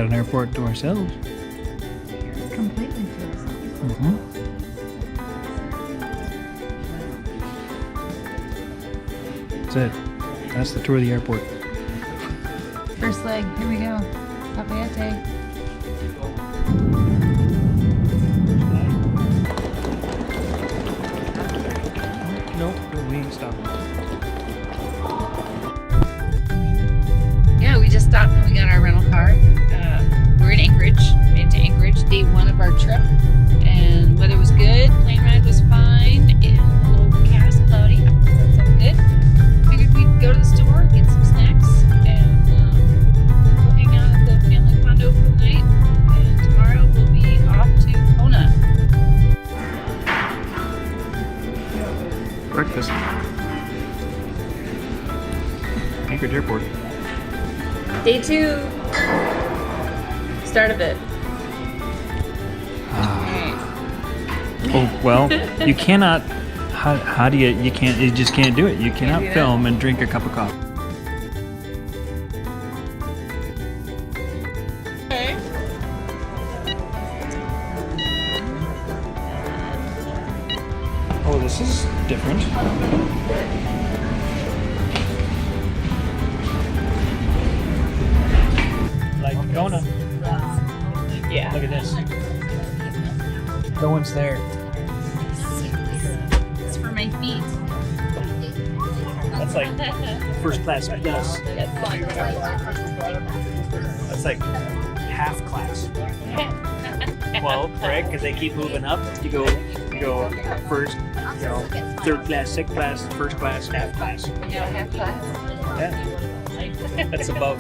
got an airport to ourselves. Completely to ourselves. Mm-hmm. That's it. That's the tour of the airport. First leg, here we go. Papayete. Nope, we ain't stopping. Yeah, we just stopped and we got our rental car. We're in Anchorage, made it to Anchorage, day one of our trip. And weather was good, plane ride was fine, and a little overcast, cloudy. That's all good. Figured we'd go to the store, get some snacks, and go hang out at the family condo for the night. And tomorrow we'll be off to Kona. Breakfast. Anchorage Airport. Day two. Start of it. Oh, well, you cannot, how do you just can't do it. You cannot film and drink a cup of coffee. Okay. Oh, this is different. Like Kona. Yeah. Look at this. No one's there. It's for my feet. That's like first class plus. That's like half class. Well, correct, because they keep moving up. You go first, third class, second class, first class, half class. Yeah, half class. Yeah. That's above